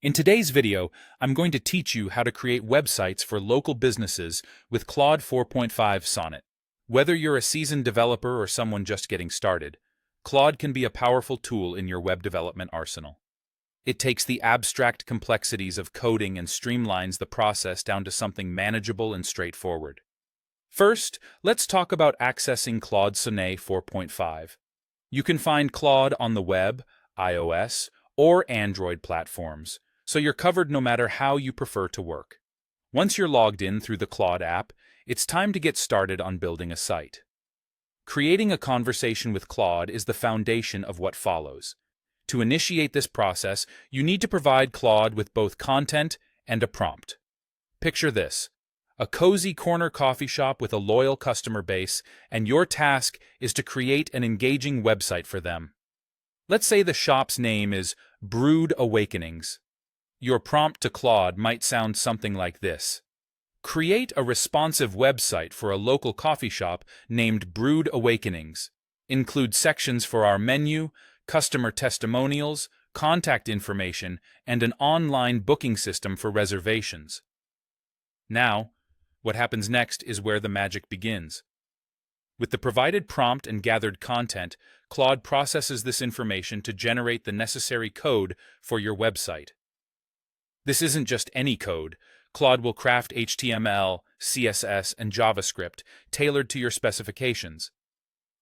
In today's video, I'm going to teach you how to create websites for local businesses with Claude 4.5 Sonnet. Whether you're a seasoned developer or someone just getting started, Claude can be a powerful tool in your web development arsenal. It takes the abstract complexities of coding and streamlines the process down to something manageable and straightforward. First, let's talk about accessing Claude Sonnet 4.5. You can find Claude on the web, iOS, or Android platforms, so you're covered no matter how you prefer to work. Once you're logged in through the Claude app, it's time to get started on building a site. Creating a conversation with Claude is the foundation of what follows. To initiate this process, you need to provide Claude with both content and a prompt. Picture this: a cozy corner coffee shop with a loyal customer base, and your task is to create an engaging website for them. Let's say the shop's name is Brewed Awakenings. Your prompt to Claude might sound something like this: create a responsive website for a local coffee shop named Brewed Awakenings. Include sections for our menu, customer testimonials, contact information, and an online booking system for reservations. Now, what happens next is where the magic begins. With the provided prompt and gathered content, Claude processes this information to generate the necessary code for your website. This isn't just any code. Claude will craft HTML, CSS, and JavaScript tailored to your specifications.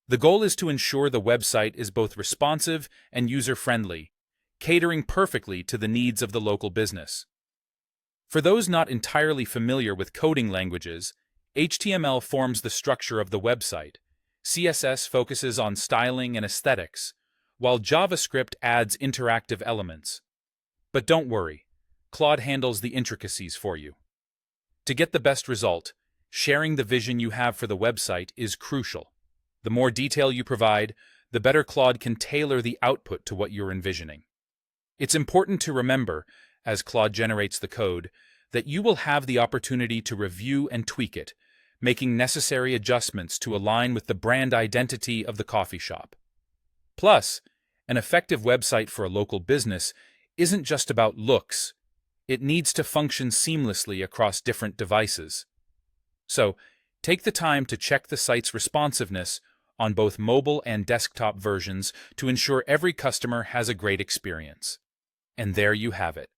The goal is to ensure the website is both responsive and user-friendly, catering perfectly to the needs of the local business. For those not entirely familiar with coding languages, HTML forms the structure of the website. CSS focuses on styling and aesthetics, while JavaScript adds interactive elements. But don't worry, Claude handles the intricacies for you. To get the best result, sharing the vision you have for the website is crucial. The more detail you provide, the better Claude can tailor the output to what you're envisioning. It's important to remember, as Claude generates the code, that you will have the opportunity to review and tweak it, making necessary adjustments to align with the brand identity of the coffee shop. Plus, an effective website for a local business isn't just about looks. It needs to function seamlessly across different devices. So, take the time to check the site's responsiveness on both mobile and desktop versions to ensure every customer has a great experience. And there you have it.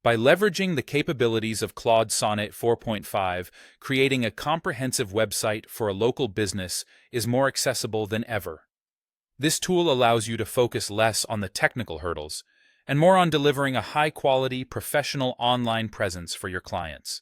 By leveraging the capabilities of Claude Sonnet 4.5, creating a comprehensive website for a local business is more accessible than ever. This tool allows you to focus less on the technical hurdles and more on delivering a high-quality, professional online presence for your clients.